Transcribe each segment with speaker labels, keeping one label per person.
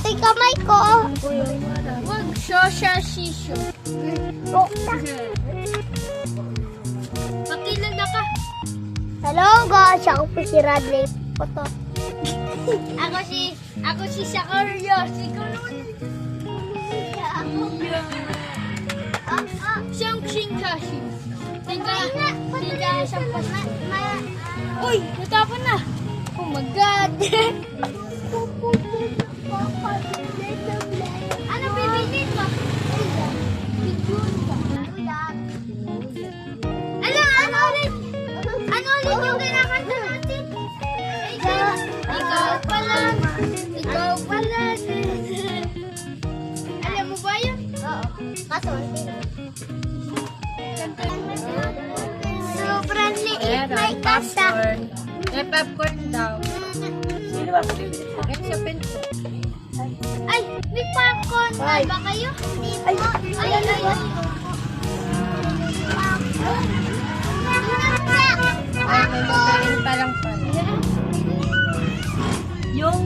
Speaker 1: Ito yung kamay ko.
Speaker 2: Wag social shisho. Pakilala ka.
Speaker 1: Hello guys, ako po si Radley. Ito.
Speaker 2: Ako si Sakurio. Si Kulun. Siyang Shinkashi. Tiga siyang Uy, natapon na. Oh my God. Ano bibilin mo? Ano ulit? Ano ulit yung kinakanta natin? Ikaw pala. Ikaw pala. Alam mo ba yun?
Speaker 1: Oo. Kaso, sobrang liit. May kasa.
Speaker 2: May popcorn daw.
Speaker 3: Sino ba bibili?
Speaker 2: Bakit sa pinto? Ay, may popcorn.
Speaker 3: Ay.
Speaker 2: Ba kayo?
Speaker 3: Ay,
Speaker 2: Ay. Ay, may magaling pa lang pala.
Speaker 3: Yung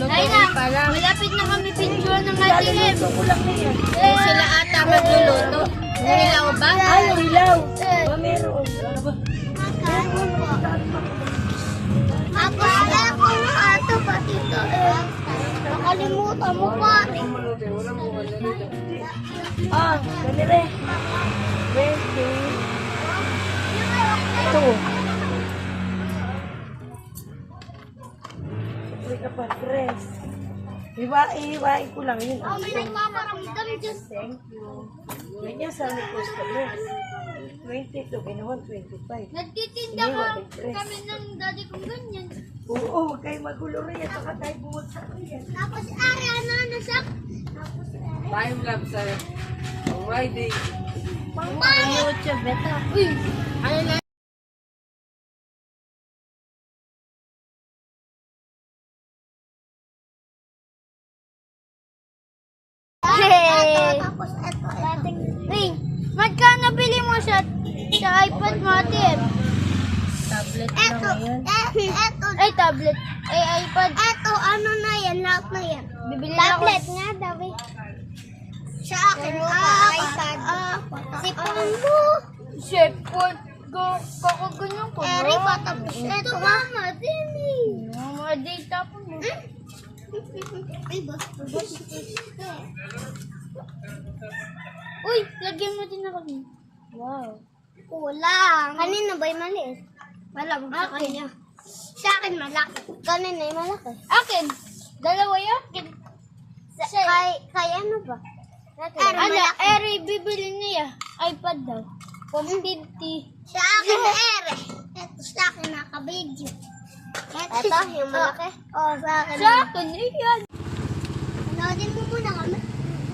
Speaker 2: Ay na, malapit na kami pinjuan ng ating em.
Speaker 3: laluluto ko lang na yan.
Speaker 2: Sila ata magluluto. Nilaw ba?
Speaker 3: Ay, yung ilaw. Ba, meron.
Speaker 1: Ako ato pa dito eh. Nakalimutan mo pa.
Speaker 3: Ah, ganire. 20. Ito. Siyempre ka pa, tres. Iwain ko lang yun.
Speaker 1: Oh, may nagpaparamdam dyan.
Speaker 3: Thank you. Ganyan sa aming customer. 22, ginawan 25.
Speaker 2: Nagtitinda kami ng daddy kong ganyan.
Speaker 3: Oo, huwag kayo magulo rin. Baka tayo bumagsak rin.
Speaker 1: Tapos ari, ano sa? Tapos
Speaker 4: Time lapse sa my day.
Speaker 2: YouTube, ito. Uy, ano na?
Speaker 1: Hey! Tapos ito.
Speaker 2: Uy, magkano bili mo sa iPad mo, Tim? Tablet na
Speaker 1: Eto,
Speaker 2: ngayon.
Speaker 1: eto,
Speaker 2: Ay, tablet. Ay, iPad.
Speaker 1: eto, ano na yan, lahat na yan.
Speaker 2: Bibili na ako.
Speaker 1: Tablet nga daw eh. Sa akin, iPad. Sipon mo.
Speaker 2: Cellphone. Kakaganyan ko.
Speaker 1: Eri pa, tapos ito mama, Timmy.
Speaker 2: Mga data po mo.
Speaker 1: Ay, ba?
Speaker 2: Uy, lagyan mo din ako. Wow.
Speaker 1: Kulang. Kanina ba yung maliit? Malamang sa kanya. Sa akin malaki. Kanina yung malaki.
Speaker 2: Akin. Dalawa yun.
Speaker 1: Kay ano ba?
Speaker 2: Ala, Eri, bibili niya. iPad daw. 150.
Speaker 1: Sa akin, ere. Ito sa akin naka-video. Ito, yung malaki. Oo, sa akin.
Speaker 2: Sa akin, iyan.
Speaker 1: Panoodin mo muna kami.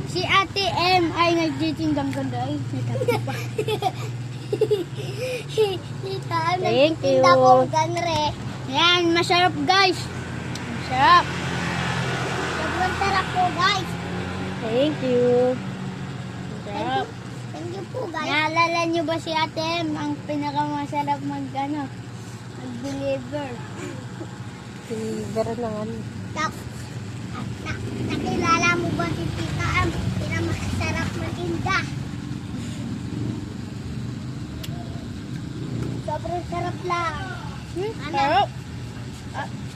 Speaker 2: Si Ate M ay nagtitindang ganda. Ay, pa.
Speaker 1: Tita,
Speaker 2: Thank you.
Speaker 1: nagtitinda kong ganre.
Speaker 2: Yan, masarap guys. Masarap.
Speaker 1: Sobrang sarap po, guys.
Speaker 2: Thank you. Masarap.
Speaker 1: Thank you po, guys.
Speaker 2: Naalala niyo ba si Ate M ang pinakamasarap mag-deliver? Deliver naman.
Speaker 1: Nakilala mo ba si Tita Am? Pinakamasarap maginda. Sobrang sarap lang. Ano?
Speaker 2: Sarap.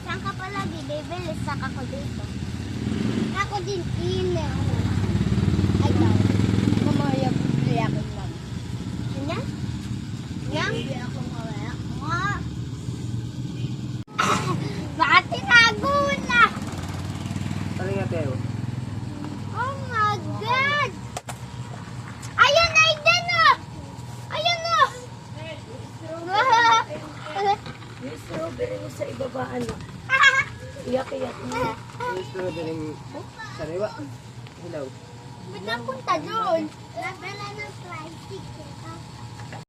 Speaker 1: Saan ka palagi? Bibili sa ako dito. Ako din, email. Ay, daw.
Speaker 2: Mamaya bibili ako lang.
Speaker 1: Ano? Yang? Bibili ako mawala.
Speaker 2: Bakit tinago na?
Speaker 4: Ano nga tayo?
Speaker 2: Oh my God! Ayun na Aiden oh! Ayun oh!
Speaker 3: Yung strawberry mo sa ibaba, ano? Iyak-iyak mo.
Speaker 4: Yung strawberry sariwa. Hello.
Speaker 2: Ba't napunta doon?
Speaker 1: Nadala ng plastic.